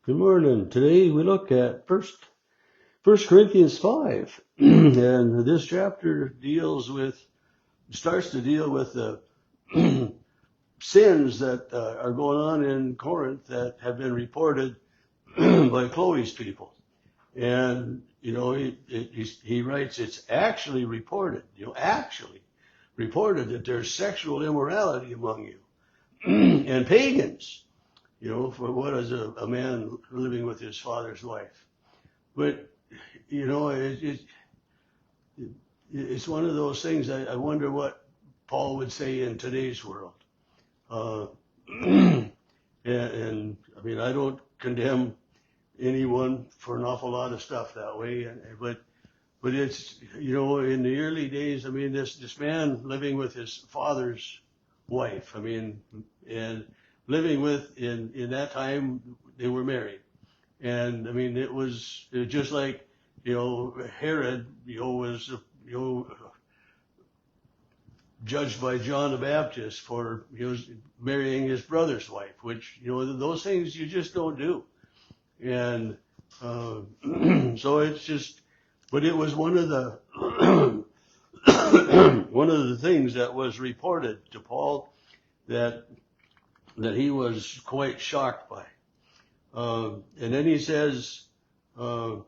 Good morning. Today we look at First Corinthians 5, and this chapter starts to deal with the sins that are going on in Corinth that have been reported by Chloe's people. And he writes it's actually reported, that there's sexual immorality among you and pagans. For what is a man living with his father's wife? But it's one of those things. I wonder what Paul would say in today's world. Uh, and I mean, I don't condemn anyone for an awful lot of stuff that way. But it's in the early days. I mean, this man living with his father's wife. I mean, and living with in that time they were married. And I mean, it was just like, Herod, was, judged by John the Baptist for, marrying his brother's wife, which, those things you just don't do. And so it's just, but it was one of the, one of the things that was reported to Paul that he was quite shocked by. And then he says, for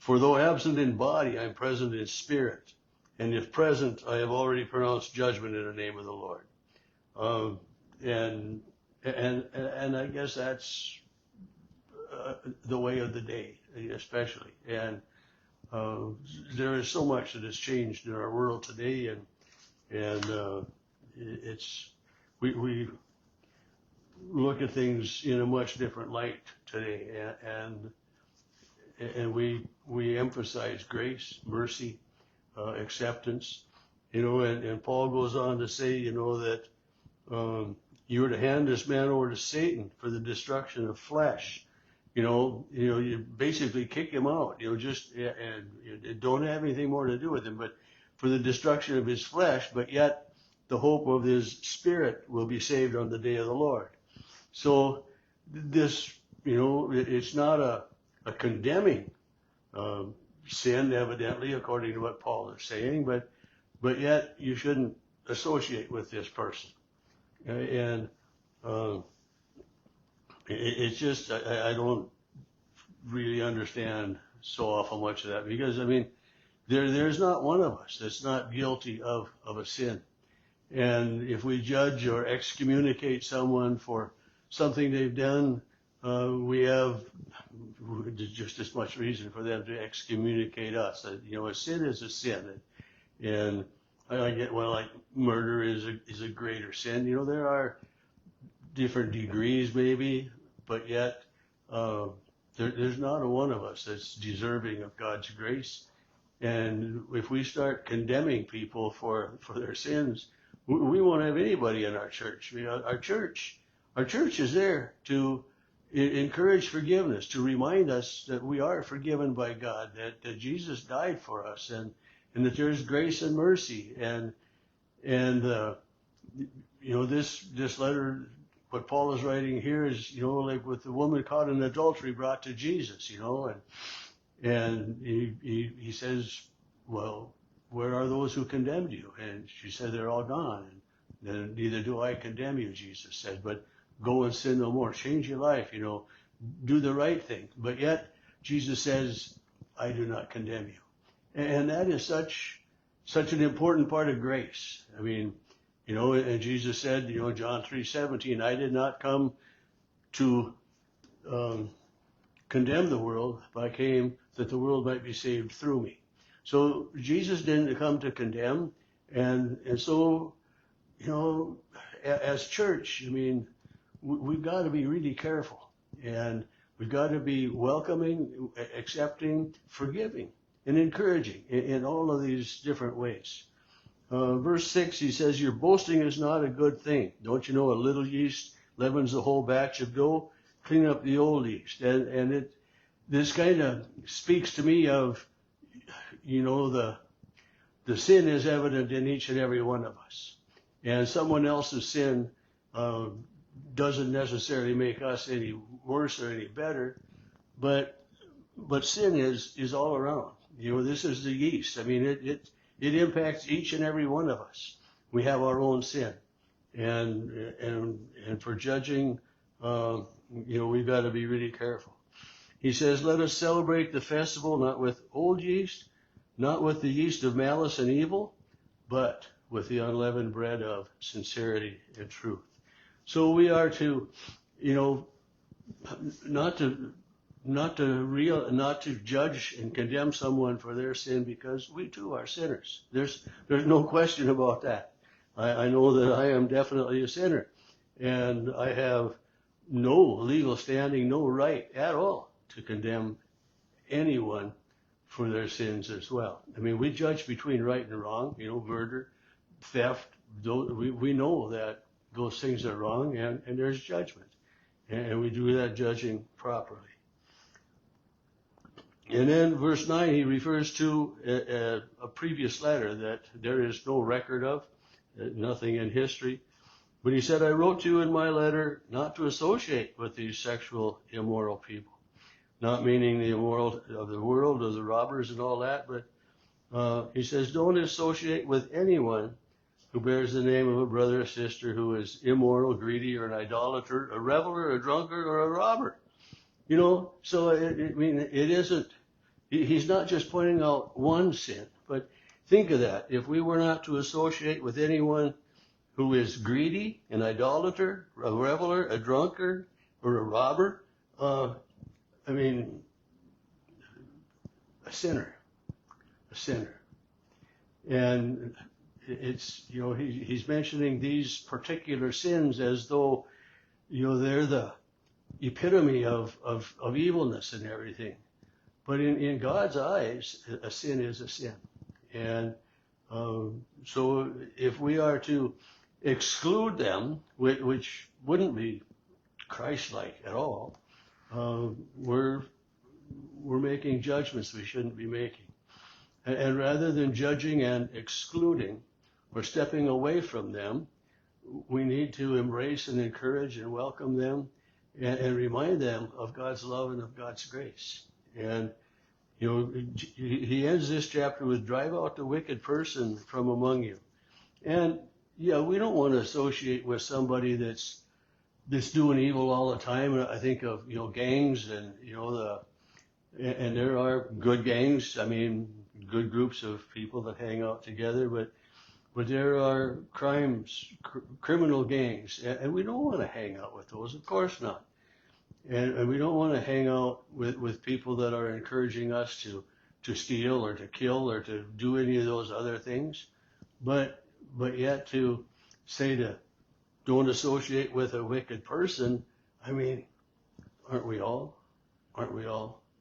though absent in body, I am present in spirit. And if present, I have already pronounced judgment in the name of the Lord. And I guess that's the way of the day, especially. And there is so much that has changed in our world today, and we look at things in a much different light today, and we emphasize grace, mercy, acceptance, and Paul goes on to say, that you are to hand this man over to Satan for the destruction of flesh. You basically kick him out, and don't have anything more to do with him, but for the destruction of his flesh, but yet the hope of his spirit will be saved on the day of the Lord. So this, it's not a condemning sin, evidently, according to what Paul is saying, but yet you shouldn't associate with this person. And it's just, I don't really understand so awful much of that, because, I mean, there's not one of us that's not guilty of a sin. And if we judge or excommunicate someone for something they've done, we have just as much reason for them to excommunicate us. A sin is a sin, and I get, like murder is a greater sin. There are different degrees maybe, but yet there's not a one of us that's deserving of God's grace. And if we start condemning people for their sins, we won't have anybody in our church. Our church is there to encourage forgiveness, to remind us that we are forgiven by God, that Jesus died for us, and that there's grace and mercy. And this letter, what Paul is writing here is, like with the woman caught in adultery brought to Jesus, and he says, well, where are those who condemned you? And she said, they're all gone. And then, neither do I condemn you, Jesus said, but go and sin no more. Change your life, do the right thing. But yet, Jesus says, I do not condemn you. And that is such an important part of grace. I mean, and Jesus said, John 3:17, I did not come to condemn the world, but I came that the world might be saved through me. So Jesus didn't come to condemn, and so, as church, I mean, we've got to be really careful, and we've got to be welcoming, accepting, forgiving, and encouraging in all of these different ways. Verse 6, he says, your boasting is not a good thing. Don't you know a little yeast leavens the whole batch of dough? Clean up the old yeast. And this kind of speaks to me of, the sin is evident in each and every one of us. And someone else's sin doesn't necessarily make us any worse or any better, but sin is all around. This is the yeast. I mean, it impacts each and every one of us. We have our own sin, and for judging, we've got to be really careful. He says, let us celebrate the festival not with old yeast, not with the yeast of malice and evil, but with the unleavened bread of sincerity and truth. So we are to, not to judge and condemn someone for their sin, because we too are sinners. There's no question about that. I know that I am definitely a sinner, and I have no legal standing, no right at all to condemn anyone for their sins as well. I mean, we judge between right and wrong, murder, theft. We know that those things are wrong, and there's judgment. And we do that judging properly. And then verse 9, he refers to a previous letter that there is no record of, nothing in history. But he said, I wrote to you in my letter not to associate with these sexual immoral people. Not meaning the immoral of the world or the robbers and all that, but he says, don't associate with anyone who bears the name of a brother or sister who is immoral, greedy, or an idolater, a reveler, a drunkard, or a robber. So it isn't, he's not just pointing out one sin, but think of that. If we were not to associate with anyone who is greedy, an idolater, a reveler, a drunkard, or a robber, a sinner. And it's, he's mentioning these particular sins as though, they're the epitome of evilness and everything. But in God's eyes, a sin is a sin. And so if we are to exclude them, which wouldn't be Christ-like at all, we're making judgments we shouldn't be making. And rather than judging and excluding or stepping away from them, we need to embrace and encourage and welcome them and remind them of God's love and of God's grace. And, he ends this chapter with, drive out the wicked person from among you. And, we don't want to associate with somebody that's doing evil all the time. I think of, gangs and, and there are good gangs. I mean, good groups of people that hang out together, but there are criminal gangs, and we don't want to hang out with those, of course not. And we don't want to hang out with people that are encouraging us to steal or to kill or to do any of those other things. But yet to say to don't associate with a wicked person, aren't we all a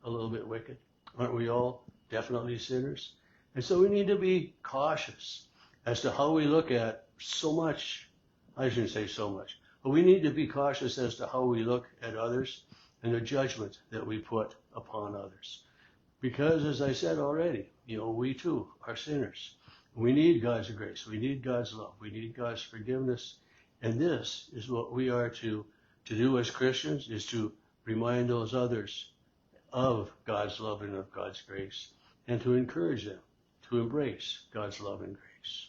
little bit wicked? Aren't we all definitely sinners? And so we need to be cautious as to how we look at so much. I shouldn't say so much, but we need to be cautious as to how we look at others and the judgment that we put upon others. Because, as I said already, we too are sinners. We need God's grace. We need God's love. We need God's forgiveness. And this is what we are to do as Christians, is to remind those others of God's love and of God's grace, and to encourage them to embrace God's love and grace.